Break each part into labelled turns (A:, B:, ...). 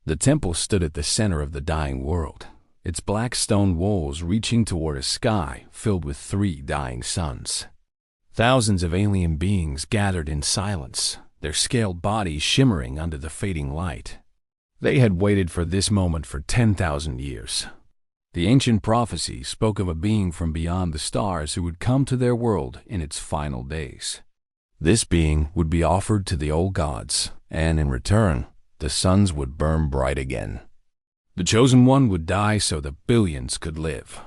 A: The temple stood at the center of the dying world, its black stone walls reaching toward a sky filled with 3 dying suns. Thousands of alien beings gathered in silence, their scaled bodies shimmering under the fading light. They had waited for this moment for 10,000 years. The ancient prophecy spoke of a being from beyond the stars who would come to their world in its final days. This being would be offered to the old gods, and in return, the suns would burn bright again. The chosen one would die so the billions could live.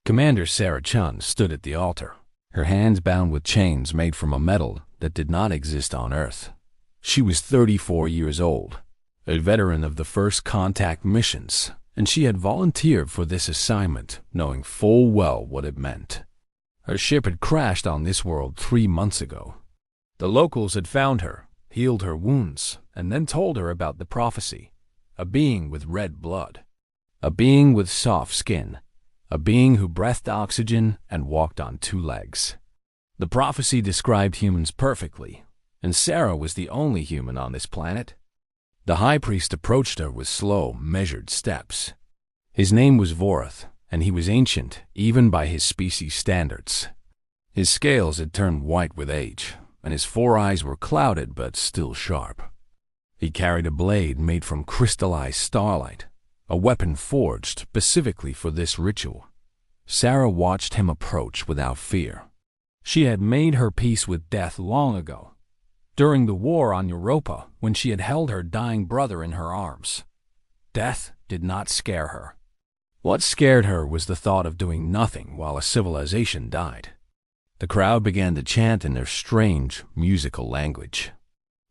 A: Commander Sarah Chun stood at the altar, her hands bound with chains made from a metal that did not exist on Earth. She was 34 years old, a veteran of the first contact missions, and she had volunteered for this assignment, knowing full well what it meant. Her ship had crashed on this world 3 months ago. The locals had found her, healed her wounds, and then told her about the prophecy. A being with red blood. A being with soft skin. A being who breathed oxygen and walked on 2 legs. The prophecy described humans perfectly, and Sarah was the only human on this planet. The high priest approached her with slow, measured steps. His name was Vorath, and he was ancient even by his species standards. His scales had turned white with age, and his 4 eyes were clouded but still sharp. He carried a blade made from crystallized starlight, a weapon forged specifically for this ritual. Sarah watched him approach without fear. She had made her peace with death long ago, during the war on Europa when she had held her dying brother in her arms. Death did not scare her. What scared her was the thought of doing nothing while a civilization died. The crowd began to chant in their strange, musical language.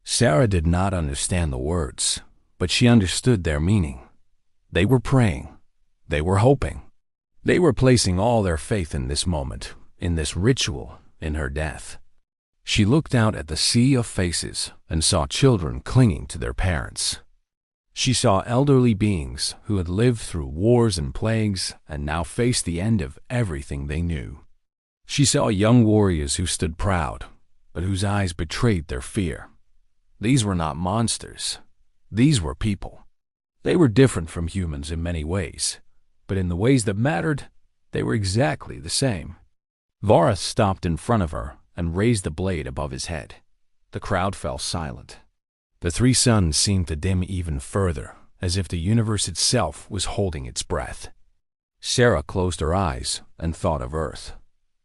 A: Sarah did not understand the words, but she understood their meaning. They were praying. They were hoping. They were placing all their faith in this moment, in this ritual, in her death. She looked out at the sea of faces and saw children clinging to their parents. She saw elderly beings who had lived through wars and plagues and now faced the end of everything they knew. She saw young warriors who stood proud, but whose eyes betrayed their fear. These were not monsters. These were people. They were different from humans in many ways, but in the ways that mattered, they were exactly the same. Vorath stopped in front of her and raised the blade above his head. The crowd fell silent. The 3 suns seemed to dim even further, as if the universe itself was holding its breath. Sarah closed her eyes and thought of Earth.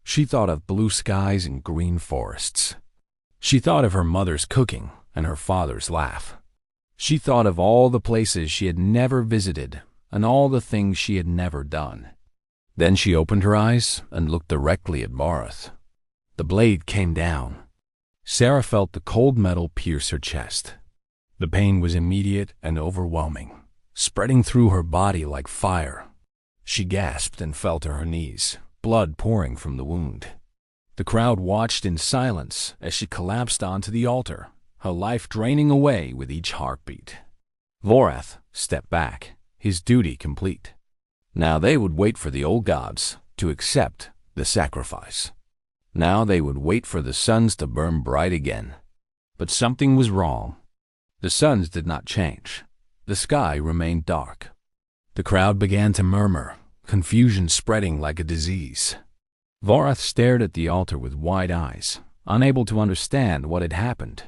A: She thought of blue skies and green forests. She thought of her mother's cooking and her father's laugh. She thought of all the places she had never visited and all the things she had never done. Then she opened her eyes and looked directly at Vorath. The blade came down. Sarah felt the cold metal pierce her chest. The pain was immediate and overwhelming, spreading through her body like fire. She gasped and fell to her knees, blood pouring from the wound. The crowd watched in silence as she collapsed onto the altar, her life draining away with each heartbeat. Vorath stepped back, his duty complete. Now they would wait for the old gods to accept the sacrifice. Now they would wait for the suns to burn bright again. But something was wrong. The suns did not change. The sky remained dark. The crowd began to murmur, confusion spreading like a disease. Vorath stared at the altar with wide eyes, unable to understand what had happened.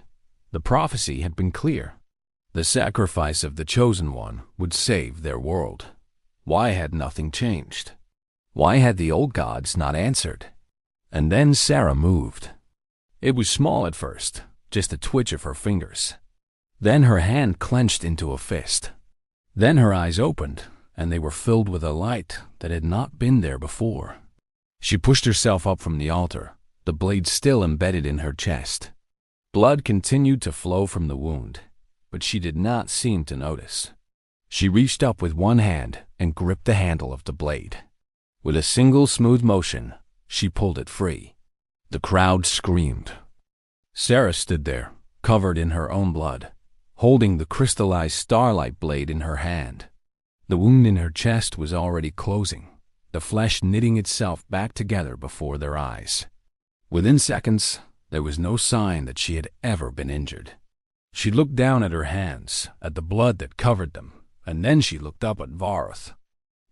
A: The prophecy had been clear. The sacrifice of the Chosen One would save their world. Why had nothing changed? Why had the old gods not answered? And then Sarah moved. It was small at first, just a twitch of her fingers. Then her hand clenched into a fist. Then her eyes opened, and they were filled with a light that had not been there before. She pushed herself up from the altar, the blade still embedded in her chest. Blood continued to flow from the wound, but she did not seem to notice. She reached up with one hand and gripped the handle of the blade. With a single smooth motion, she pulled it free. The crowd screamed. Sarah stood there, covered in her own blood, holding the crystallized starlight blade in her hand. The wound in her chest was already closing, the flesh knitting itself back together before their eyes. Within seconds, there was no sign that she had ever been injured. She looked down at her hands, at the blood that covered them, and then she looked up at Varth.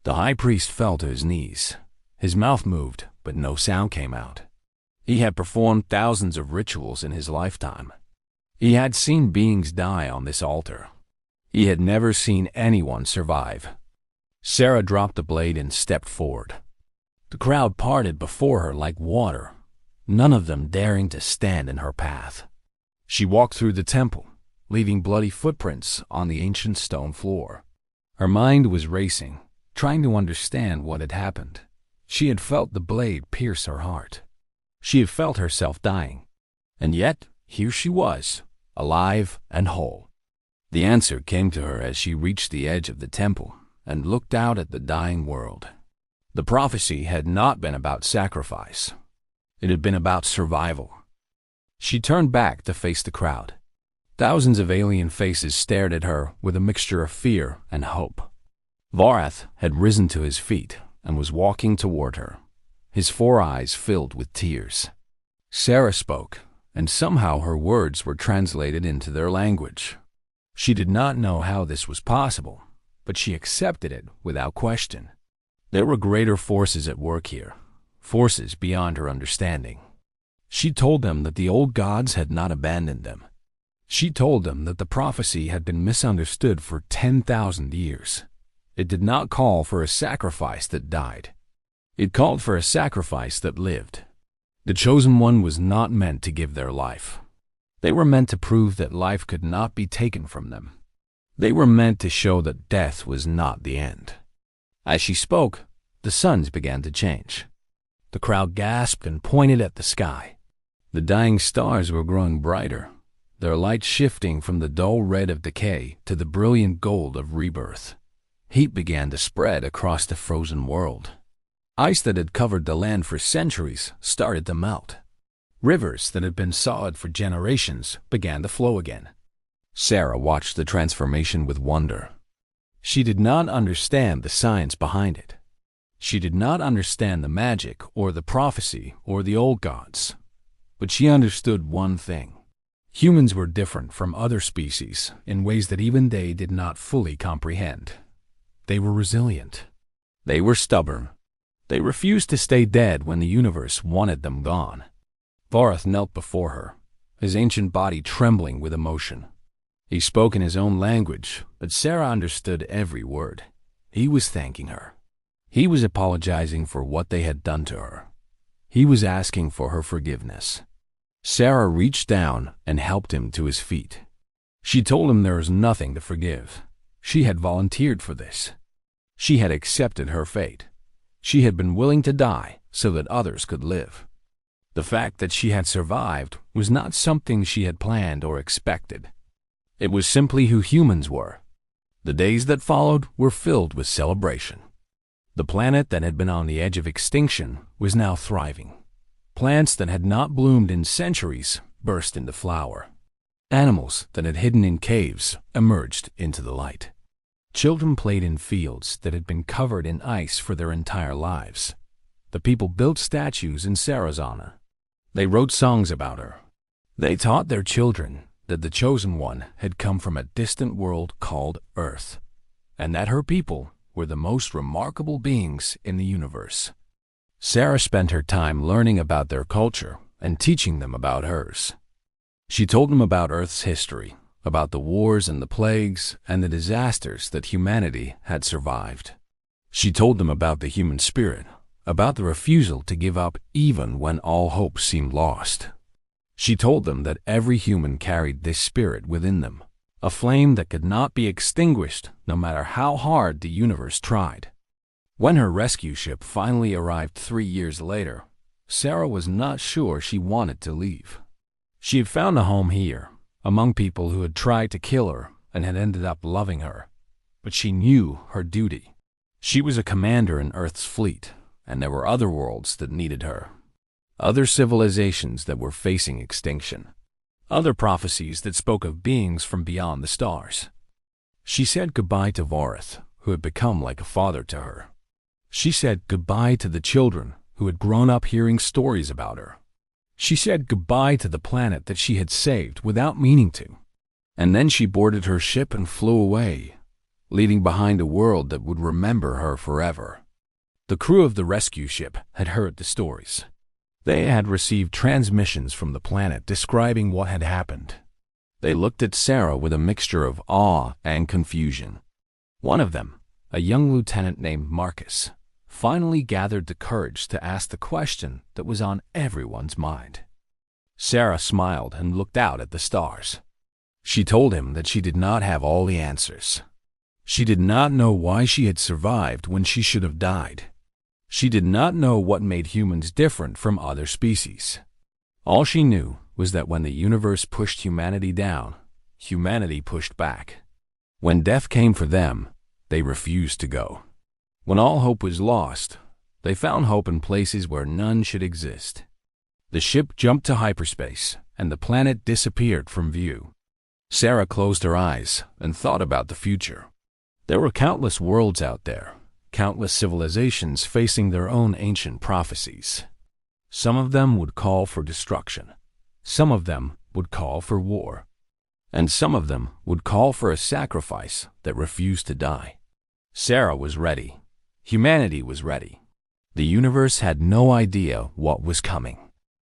A: The high priest fell to his knees. His mouth moved, but no sound came out. He had performed thousands of rituals in his lifetime. He had seen beings die on this altar. He had never seen anyone survive. Sarah dropped the blade and stepped forward. The crowd parted before her like water, none of them daring to stand in her path. She walked through the temple, leaving bloody footprints on the ancient stone floor. Her mind was racing, trying to understand what had happened. She had felt the blade pierce her heart. She had felt herself dying. And yet, here she was, alive and whole. The answer came to her as she reached the edge of the temple and looked out at the dying world. The prophecy had not been about sacrifice. It had been about survival. She turned back to face the crowd. Thousands of alien faces stared at her with a mixture of fear and hope. Varath had risen to his feet and was walking toward her, his 4 eyes filled with tears. Sarah spoke, and somehow her words were translated into their language. She did not know how this was possible, but she accepted it without question. There were greater forces at work here, forces beyond her understanding. She told them that the old gods had not abandoned them. She told them that the prophecy had been misunderstood for 10,000 years. It did not call for a sacrifice that died. It called for a sacrifice that lived. The chosen one was not meant to give their life. They were meant to prove that life could not be taken from them. They were meant to show that death was not the end. As she spoke, the suns began to change. The crowd gasped and pointed at the sky. The dying stars were growing brighter, their light shifting from the dull red of decay to the brilliant gold of rebirth. Heat began to spread across the frozen world. Ice that had covered the land for centuries started to melt. Rivers that had been solid for generations began to flow again. Sarah watched the transformation with wonder. She did not understand the science behind it. She did not understand the magic or the prophecy or the old gods. But she understood one thing. Humans were different from other species in ways that even they did not fully comprehend. They were resilient. They were stubborn. They refused to stay dead when the universe wanted them gone. Varth knelt before her, his ancient body trembling with emotion. He spoke in his own language, but Sarah understood every word. He was thanking her. He was apologizing for what they had done to her. He was asking for her forgiveness. Sarah reached down and helped him to his feet. She told him there was nothing to forgive. She had volunteered for this. She had accepted her fate. She had been willing to die so that others could live. The fact that she had survived was not something she had planned or expected. It was simply who humans were. The days that followed were filled with celebration. The planet that had been on the edge of extinction was now thriving. Plants that had not bloomed in centuries burst into flower. Animals that had hidden in caves emerged into the light. Children played in fields that had been covered in ice for their entire lives. The people built statues in Sarah's honor. They wrote songs about her. They taught their children that the chosen one had come from a distant world called Earth, and that her people were the most remarkable beings in the universe. Sarah spent her time learning about their culture and teaching them about hers. She told them about Earth's history, about the wars and the plagues and the disasters that humanity had survived. She told them about the human spirit, about the refusal to give up even when all hope seemed lost. She told them that every human carried this spirit within them, a flame that could not be extinguished no matter how hard the universe tried. When her rescue ship finally arrived 3 years later, Sarah was not sure she wanted to leave. She had found a home here, among people who had tried to kill her and had ended up loving her. But she knew her duty. She was a commander in Earth's fleet, and there were other worlds that needed her. Other civilizations that were facing extinction. Other prophecies that spoke of beings from beyond the stars. She said goodbye to Varth, who had become like a father to her. She said goodbye to the children who had grown up hearing stories about her. She said goodbye to the planet that she had saved without meaning to. And then she boarded her ship and flew away, leaving behind a world that would remember her forever. The crew of the rescue ship had heard the stories. They had received transmissions from the planet describing what had happened. They looked at Sarah with a mixture of awe and confusion. One of them, a young lieutenant named Marcus, finally gathered the courage to ask the question that was on everyone's mind. Sarah smiled and looked out at the stars. She told him that she did not have all the answers. She did not know why she had survived when she should have died. She did not know what made humans different from other species. All she knew was that when the universe pushed humanity down, humanity pushed back. When death came for them, they refused to go. When all hope was lost, they found hope in places where none should exist. The ship jumped to hyperspace, and the planet disappeared from view. Sarah closed her eyes and thought about the future. There were countless worlds out there, countless civilizations facing their own ancient prophecies. Some of them would call for destruction. Some of them would call for war. And some of them would call for a sacrifice that refused to die. Sarah was ready. Humanity was ready. The universe had no idea what was coming.